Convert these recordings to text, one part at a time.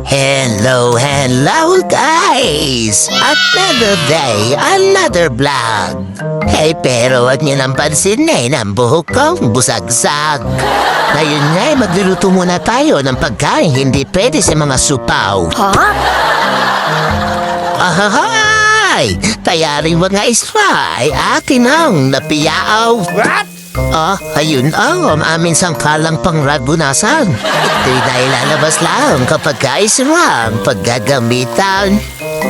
Hello guys! Another day, another vlog. Hey, pero wag niyo nang pansinin ang buhok kong busagsak. Ngayon nga'y magluluto muna tayo ng pagkain hindi pwede sa mga supaw. Ha? Ahahay! Tayaring mga ispa ay akin ang napiyaaw. What? Ayun ang aming sangkalang pangragunasan. Ito'y nailalabas lang kapag kaisirang paggagamitan.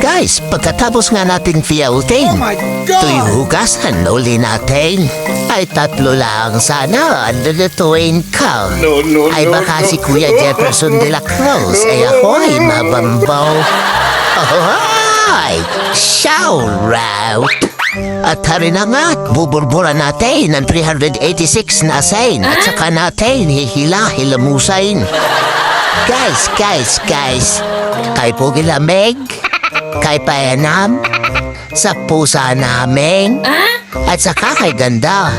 Guys, pagkatapos nga nating fiyautin, ito'y hugasan uli natin. Ay tatlo lang sana ang lulutuin ko. Ay baka si Kuya Jefferson de la Cruz ay ako ay mabambaw. Ay, shout out! At hari na nga, buburburan natin ng 386 na asin at saka natin hilamusain. Guys, kay po gilamig, kay payanam, sa pusa namin, at saka kay ganda.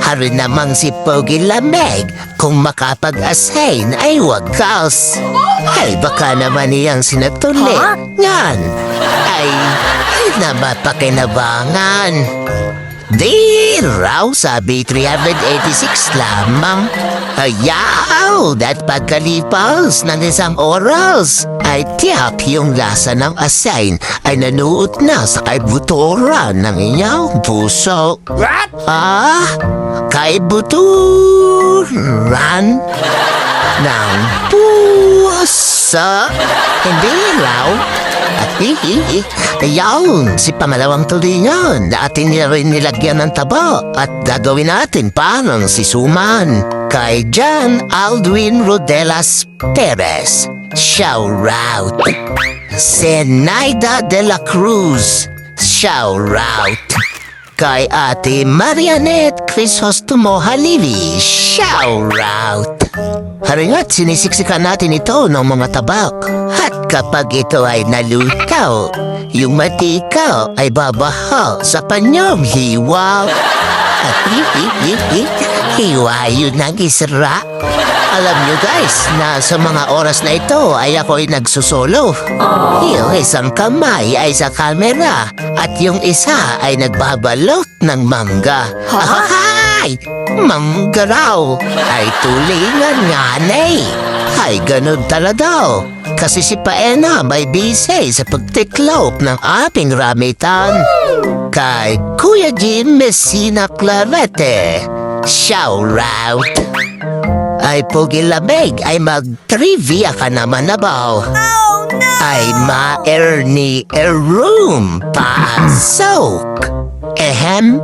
Hari namang si Pogi Lameg, kung makapag-asin ay wagas. Ay baka naman iyang sinatuloy. Yan, ay na mapakinabangan. Di raw sabi 386 lamang. Ayaw, at pagkalipas ng isang oras, ay tiyak yung lasa ng asin ay nanuot na sa kaibuturan ng inyong puso. What? Kaibuturan ng puso. Hindi raw. Ayaw, si pamalawang tulingan na ating nilagyan ng taba at gagawin natin parang si Suman. Kay John Aldwin Rodelas Perez, shout out. Zenaida de la Cruz, shout out. Kay Ate Marianette Crisostomo Halivi, shout out. Haringat sinisiksikan natin ito ng mga tabak. At kapag ito ay nalutaw, yung matikaw ay babaha sa panyong hiwa. At hiwa yun ang isra. Alam nyo guys na sa mga oras na ito ay ako'y nagsusolo. Yung isang kamay ay sa kamera at yung isa ay nagbabalot ng mangga. Ay, mangga raw ay tulingan nga ay ganun talaga. Kasi si Paena may busy sa pagtiklop ng ating ramitan. Kay Kuya Jim Messina Clarete, shout out. Ay Pogi Lameg ay mag-trivia ka naman na ba? Oh, no! Ay ma-erni room pasok. Ehem.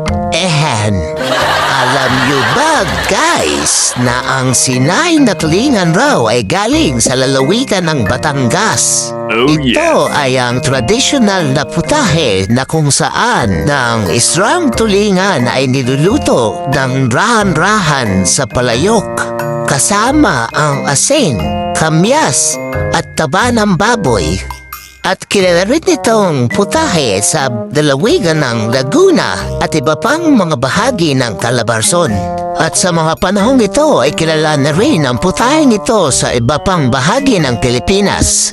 Alam nyo ba guys na ang Sinay na tulingan raw ay galing sa lalawigan ng Batangas? Ito ay ang tradisyonal na putahe na kung saan ng israng tulingan ay niluluto ng rahan-rahan sa palayok. Kasama ang asin, kamyas at taba ng baboy. At kilala rin itong putahe sa lalawigan ng Laguna at iba pang mga bahagi ng Calabarzon. At sa mga panahong ito ay kilala na rin ang putaheng ito sa iba pang bahagi ng Pilipinas.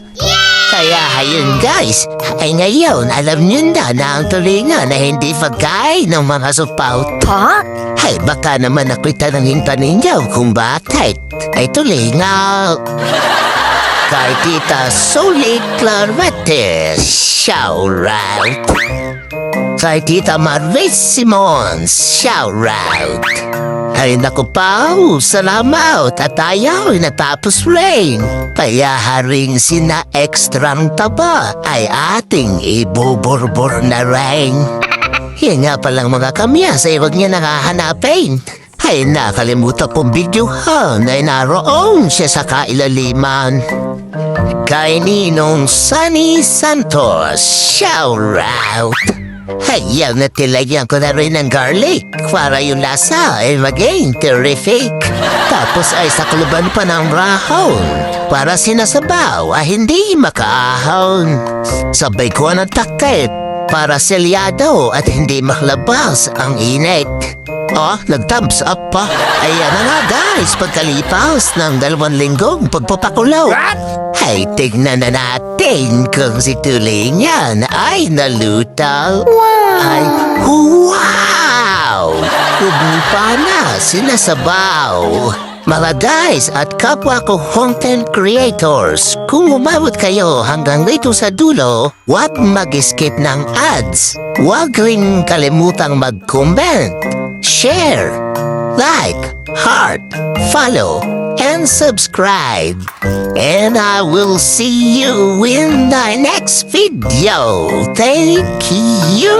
Kaya ayun guys, ay ngayon alam nyo na ang tulingan na hindi pagkain ng mga supaut. Ay baka naman ako'y tanangin pa ninyo kung bakit ay tulingan. Kay Tita Soli Clarete, shout out. Kay Tita Marvis Simons, shout out. Ay naku pa, salamat at ayaw natapos rin. Kaya haring sina ekstrang taba ay ating ibuburbur na rin. Yan nga palang mga kamyas ay huwag niya nakahanapin. Ay nakalimutan pong videohan ay naroon siya sa kailaliman. Kay Ninong Sunny Santos, shout out. Ayaw na tilagyan ko na rin ng garlic para yung lasa ay maging terrific. Tapos ay sakluban pa ng rahon para sinasabaw ay hindi makaahon. Sabay ko ng takip para selyado at hindi maklabas ang init. Oh, nag-thumbs up pa. Ayan na nga guys, pagkalipas ng 2 linggong pagpapakulong. Ay, tignan na natin kung si Tuling yan ay naluto. Ay, wow! Kubni pa na sinasabaw. Mga guys at kapwa ko content creators, kung umabot kayo hanggang dito sa dulo, huwag mag-skip ng ads. Huwag rin kalimutang mag-comment, share, like, heart, follow, and subscribe. And I will see you in the next video. Thank you.